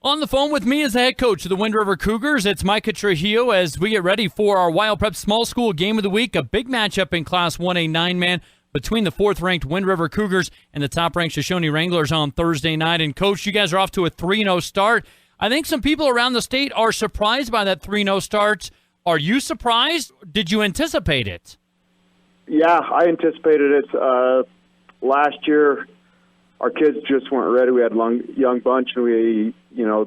On the phone with me is the head coach of the Wind River Cougars. It's Mykah Trujillo as we get ready for our Wyopreps Small School Game of the Week, a big matchup in Class 1A 9-man between the 4th-ranked Wind River Cougars and the top-ranked Shoshoni Wranglers on Thursday night. And, Coach, you guys are off to a 3-0 start. I think some people around the state are surprised by that 3-0 start. Are you surprised? Did you anticipate it? Yeah, I anticipated it. Last year, our kids just weren't ready. We had a young bunch, and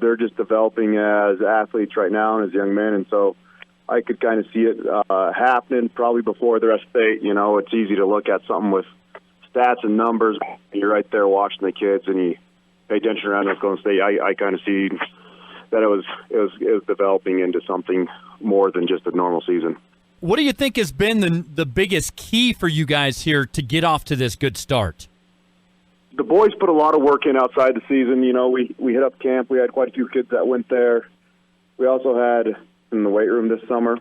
they're just developing as athletes right now and as young men. And so I could kind of see it happening probably before the rest of the state. It's easy to look at something with stats and numbers. You're right there watching the kids, and you pay attention around what's going to state. I kind of see that it was developing into something more than just a normal season. What do you think has been the biggest key for you guys here to get off to this good start? The boys put a lot of work in outside the season. We hit up camp. We had quite a few kids that went there. We also had in the weight room this summer.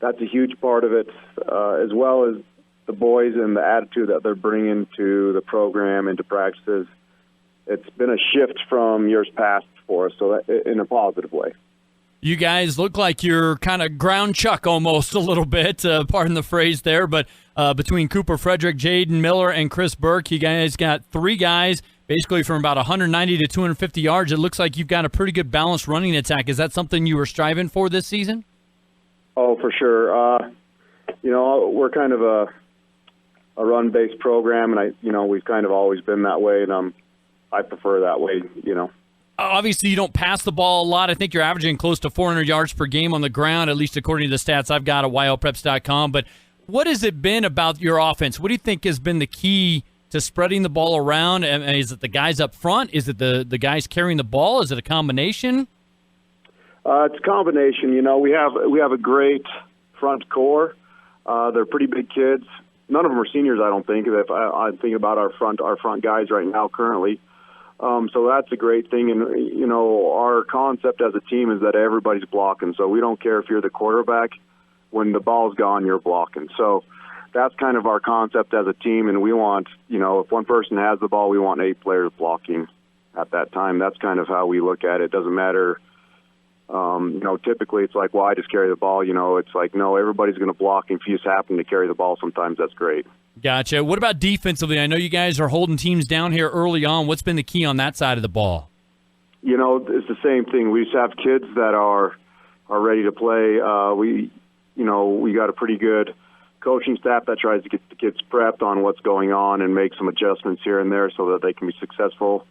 That's a huge part of it, as well as the boys and the attitude that they're bringing to the program and to practices. It's been a shift from years past for us, so that, in a positive way. You guys look like you're kind of ground chuck almost a little bit, pardon the phrase there, but between Cooper Frederick, Jaden Miller, and Chris Burke, you guys got 3 guys basically from about 190 to 250 yards. It looks like you've got a pretty good balanced running attack. Is that something you were striving for this season? Oh, for sure. We're kind of a run-based program, and we've kind of always been that way, and I prefer that way, Obviously, you don't pass the ball a lot. I think you're averaging close to 400 yards per game on the ground, at least according to the stats I've got at Wyopreps.com. But what has it been about your offense? What do you think has been the key to spreading the ball around? And is it the guys up front? Is it the guys carrying the ball? Is it a combination? It's a combination. We have a great front core. They're pretty big kids. None of them are seniors, I don't think. If I'm thinking about our front guys right now currently. So that's a great thing, and our concept as a team is that everybody's blocking. So we don't care if you're the quarterback; when the ball's gone, you're blocking. So that's kind of our concept as a team, and we want, if one person has the ball, we want 8 players blocking at that time. That's kind of how we look at it. It doesn't matter. Typically it's like, well, I just carry the ball. It's like, no, everybody's going to block, and if you just happen to carry the ball, sometimes that's great. Gotcha. What about defensively? I know you guys are holding teams down here early on. What's been the key on that side of the ball? It's the same thing. We just have kids that are ready to play. We got a pretty good coaching staff that tries to get the kids prepped on what's going on and make some adjustments here and there so that they can be successful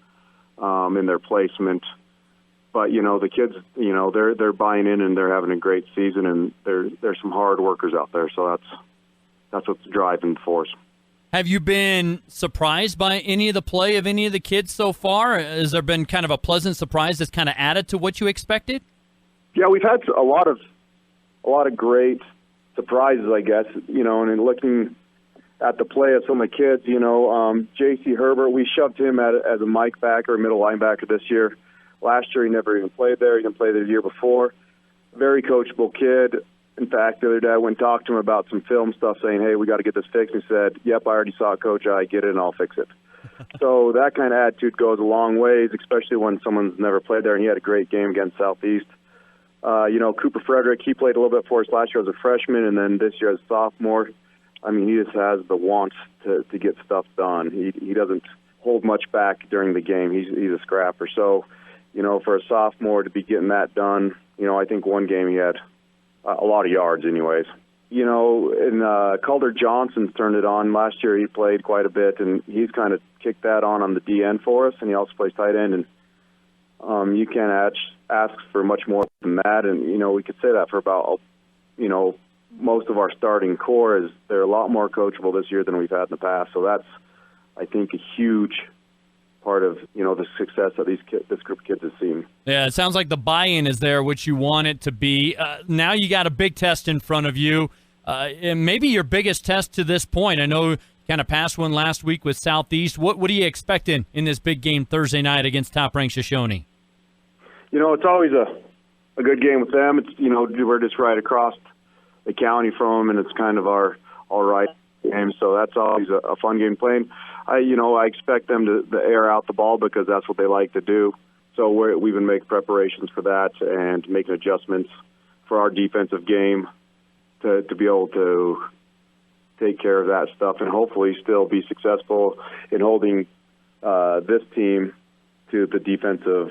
in their placement. But the kids, they're buying in and they're having a great season, and there's some hard workers out there. So that's what's the driving force. Have you been surprised by any of the play of any of the kids so far? Has there been kind of a pleasant surprise that's kind of added to what you expected? Yeah, we've had a lot of great surprises, I guess. And in looking at the play of some of the kids, J.C. Herbert, we shoved him as a Mike backer, middle linebacker this year. Last year, he never even played there. He didn't play there the year before. Very coachable kid. In fact, the other day I went and talked to him about some film stuff, saying, hey, we got to get this fixed. He said, yep, I already saw it, Coach. I get it, and I'll fix it. So that kind of attitude goes a long ways, especially when someone's never played there, and he had a great game against Southeast. Cooper Frederick, he played a little bit for us last year as a freshman, and then this year as a sophomore. He just has the want to get stuff done. He doesn't hold much back during the game. He's a scrapper. So, for a sophomore to be getting that done, I think one game he had a lot of yards anyways. Calder Johnson's turned it on. Last year he played quite a bit, and he's kind of kicked that on the DN for us, and he also plays tight end. And you can't ask for much more than that. And, we could say that for about, most of our starting core is they're a lot more coachable this year than we've had in the past. So that's, I think, a huge part of the success that this group of kids has seen. Yeah, it sounds like the buy-in is there, which you want it to be. Now you got a big test in front of you, and maybe your biggest test to this point. I know you kind of passed one last week with Southeast. What are you expecting in this big game Thursday night against top-ranked Shoshoni? It's always a good game with them. It's we're just right across the county from them, and it's kind of our all right game. So that's always a fun game playing. I expect them to air out the ball because that's what they like to do. So we've been making preparations for that and making adjustments for our defensive game to be able to take care of that stuff and hopefully still be successful in holding this team to the defensive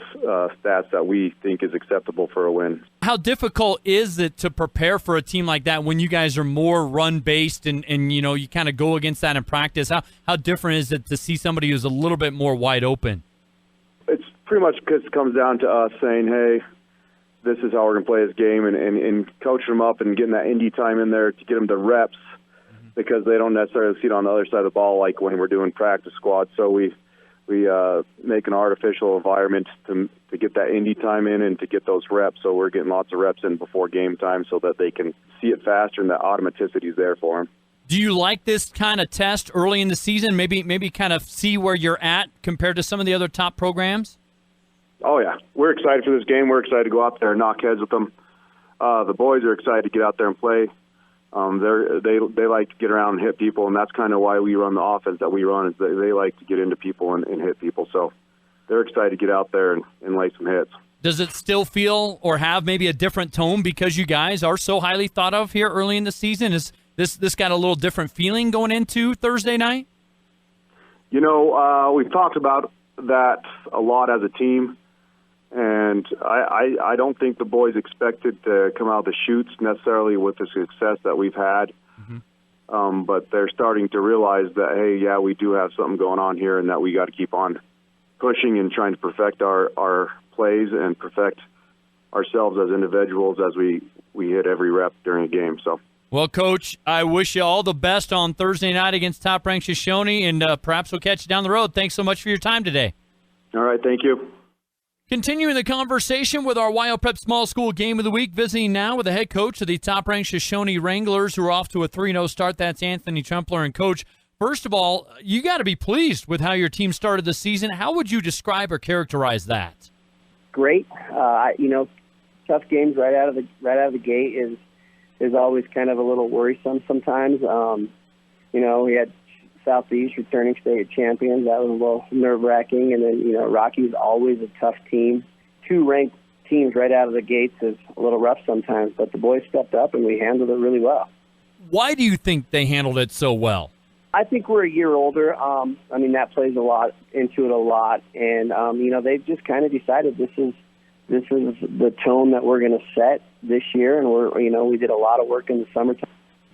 stats that we think is acceptable for a win. How difficult is it to prepare for a team like that when you guys are more run-based and you kind of go against that in practice? How different is it to see somebody who's a little bit more wide open? It's pretty much because it comes down to us saying, hey, this is how we're going to play this game, and coaching them up and getting that indie time in there to get them the reps because they don't necessarily see it on the other side of the ball like when we're doing practice squads. So we make an artificial environment to get that indie time in and to get those reps. So we're getting lots of reps in before game time so that they can see it faster and that automaticity is there for them. Do you like this kind of test early in the season? Maybe kind of see where you're at compared to some of the other top programs? Oh, yeah. We're excited for this game. We're excited to go out there and knock heads with them. The boys are excited to get out there and play. They like to get around and hit people, and that's kind of why we run the offense that we run. Is they like to get into people and hit people. So they're excited to get out there and lay some hits. Does it still feel or have maybe a different tone because you guys are so highly thought of here early in the season? Is this got a little different feeling going into Thursday night? We've talked about that a lot as a team. And I don't think the boys expected to come out of the chutes necessarily with the success that we've had. Mm-hmm. But they're starting to realize that, hey, yeah, we do have something going on here and that we got to keep on pushing and trying to perfect our plays and perfect ourselves as individuals as we hit every rep during a game. So, well, Coach, I wish you all the best on Thursday night against top-ranked Shoshoni, and perhaps we'll catch you down the road. Thanks so much for your time today. All right, thank you. Continuing the conversation with our Wyopreps Small School Game of the Week, visiting now with the head coach of the top-ranked Shoshoni Wranglers, who are off to a 3-0 start. That's Anthony Truempler. And, Coach, first of all, you got to be pleased with how your team started the season. How would you describe or characterize that? Great. Tough games right out of the gate is always kind of a little worrisome sometimes. We had Southeast returning state champions. That was a little nerve-wracking. And then, Rocky's always a tough team. 2 ranked teams right out of the gates is a little rough sometimes, but the boys stepped up and we handled it really well. Why do you think they handled it so well? I think we're a year older. That plays a lot into it a lot. And, they've just kind of decided this is the tone that we're going to set this year. And we did a lot of work in the summertime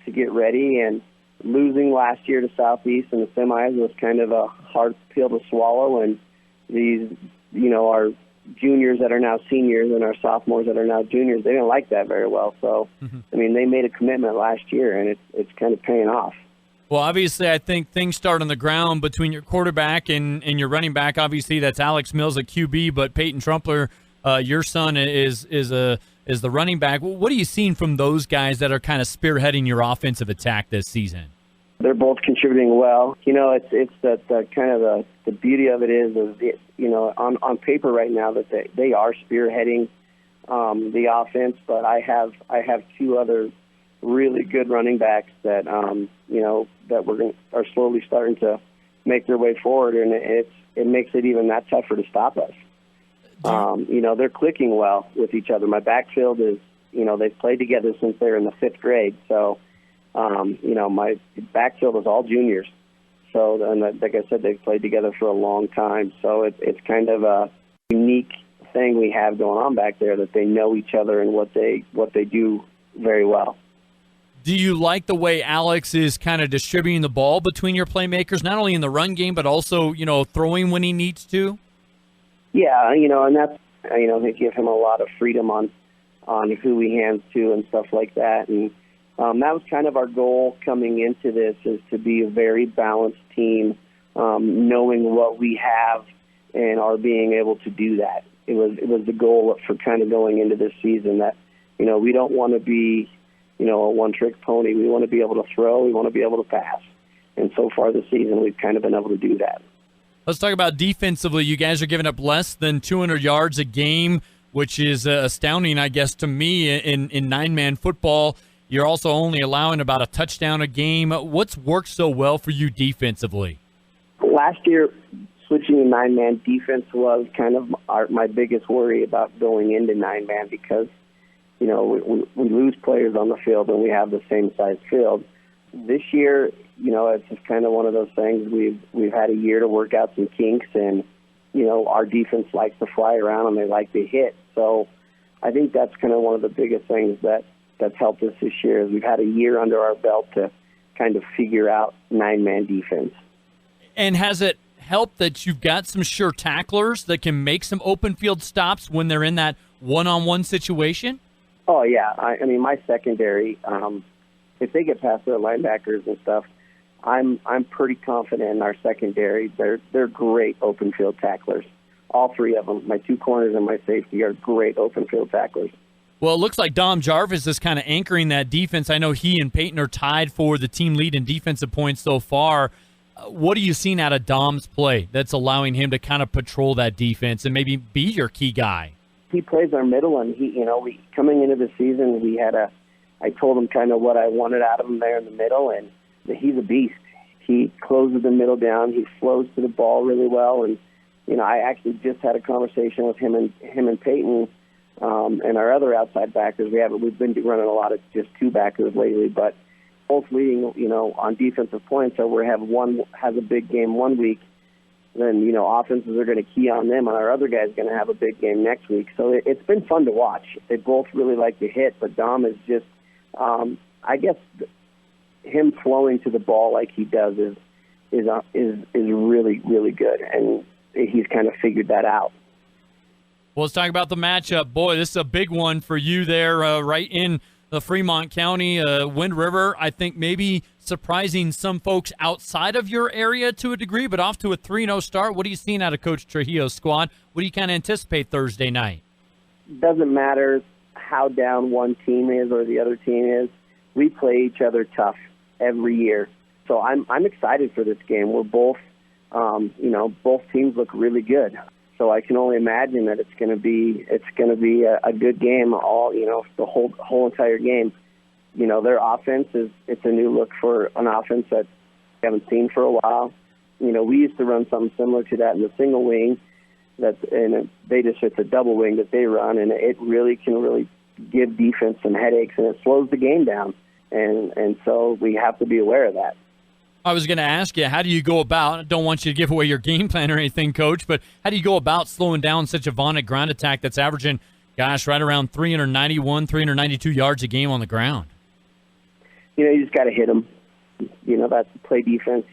to get ready, and losing last year to Southeast in the semis was kind of a hard pill to swallow, and these, our juniors that are now seniors and our sophomores that are now juniors, they didn't like that very well. So, they made a commitment last year, and it's kind of paying off. Well, obviously, I think things start on the ground between your quarterback and your running back. Obviously, that's Alex Mills at QB, but Peyton Truempler, your son, is the running back. What are you seeing from those guys that are kind of spearheading your offensive attack this season? They're both contributing well. It's the kind of the beauty of it is on paper right now that they are spearheading the offense. But I have 2 other really good running backs that that are slowly starting to make their way forward, and it makes it even that tougher to stop us. They're clicking well with each other. My backfield is, they've played together since they were in the 5th grade. So, my backfield is all juniors. So, and like I said, they've played together for a long time. So it's kind of a unique thing we have going on back there, that they know each other and what they do very well. Do you like the way Alex is kind of distributing the ball between your playmakers, not only in the run game, but also, throwing when he needs to? Yeah, and that's, they give him a lot of freedom on who he hands to and stuff like that. And that was kind of our goal coming into this, is to be a very balanced team, knowing what we have and are being able to do that. It was the goal for kind of going into this season, that, we don't want to be, a one-trick pony. We want to be able to throw. We want to be able to pass. And so far this season, we've kind of been able to do that. Let's talk about defensively. You guys are giving up less than 200 yards a game, which is astounding, I guess, to me in 9-man football. You're also only allowing about a touchdown a game. What's worked so well for you defensively? Last year, switching to 9-man defense was kind of my biggest worry about going into 9-man because, we lose players on the field and we have the same size field. This year, it's just kind of one of those things. We've had a year to work out some kinks, and our defense likes to fly around and they like to hit. So I think that's kind of one of the biggest things that's helped us this year is we've had a year under our belt to kind of figure out 9-man defense. And has it helped that you've got some sure tacklers that can make some open field stops when they're in that one-on-one situation? Oh, yeah. I mean, my secondary, if they get past their linebackers and stuff, I'm pretty confident in our secondary. They're great open field tacklers. All three of them, my two corners and my safety, are great open field tacklers. Well, it looks like Dom Jarvis is kind of anchoring that defense. I know he and Peyton are tied for the team lead in defensive points so far. What are you seeing out of Dom's play that's allowing him to kind of patrol that defense and maybe be your key guy? He plays our middle, and we coming into the season, I told him kind of what I wanted out of him there in the middle, and he's a beast. He closes the middle down. He flows to the ball really well, and I actually just had a conversation with him and Peyton and our other outside backers. We've been running a lot of just two backers lately, but both leading on defensive points. So we have one has a big game one week, then offenses are going to key on them, and our other guy's going to have a big game next week. So it's been fun to watch. They both really like to hit, but Dom is just I guess him flowing to the ball like he does is really, really good, and he's kind of figured that out. Well, let's talk about the matchup. Boy, this is a big one for you there, right in the Fremont County, Wind River. I think maybe surprising some folks outside of your area to a degree, but off to a 3-0 start. What are you seeing out of Coach Trujillo's squad? What do you kind of anticipate Thursday night? Doesn't matter how down one team is or the other team is. We play each other tough every year. So I'm excited for this game. We're both, both teams look really good. So I can only imagine that it's going to be a good game all, the whole entire game. Their offense it's a new look for an offense that we haven't seen for a while. We used to run something similar to that in the single wing. It's a double wing that they run, and it really can give defense some headaches, and it slows the game down. And so we have to be aware of that. I was going to ask you, how do you go about, I don't want you to give away your game plan or anything, Coach, but how do you go about slowing down such a vaunted ground attack that's averaging, right around 391, 392 yards a game on the ground? You just got to hit them. That's play defense.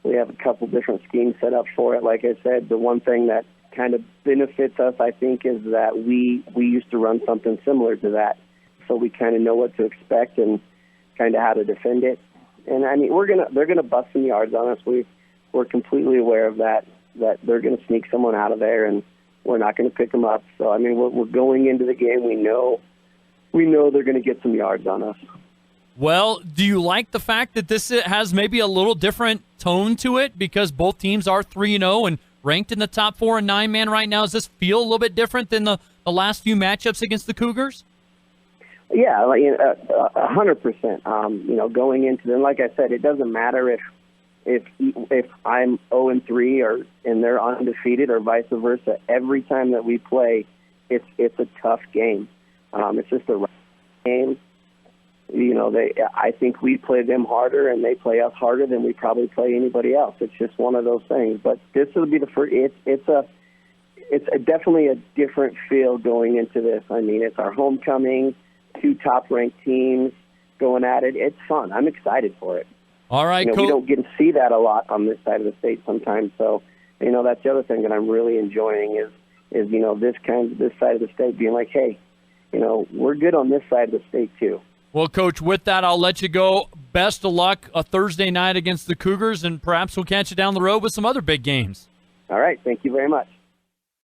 We have a couple different schemes set up for it. Like I said, the one thing that kind of benefits us, I think, is that we used to run something similar to that. So we kind of know what to expect and kind of how to defend it. And I mean, they're gonna bust some yards on us. We're completely aware of that they're gonna sneak someone out of there, and we're not gonna pick them up. So I mean, we're going into the game. We know they're gonna get some yards on us. Well, do you like the fact that this has maybe a little different tone to it because both teams are 3-0 and ranked in the top 4 and 9-man right now? Does this feel a little bit different than the last few matchups against the Cougars? Yeah, 100%. Going into them, like I said, it doesn't matter if I'm 0-3 and they're undefeated or vice versa. Every time that we play, it's a tough game. It's just a game. I think we play them harder and they play us harder than we probably play anybody else. It's just one of those things. But this will be the first. It's definitely a different feel going into this. I mean, it's our homecoming. 2 top-ranked teams going at it. It's fun. I'm excited for it. All right, cool. We don't get to see that a lot on this side of the state sometimes. So, that's the other thing that I'm really enjoying is this side of the state being like, hey, we're good on this side of the state too. Well, Coach, with that, I'll let you go. Best of luck a Thursday night against the Cougars, and perhaps we'll catch you down the road with some other big games. All right. Thank you very much.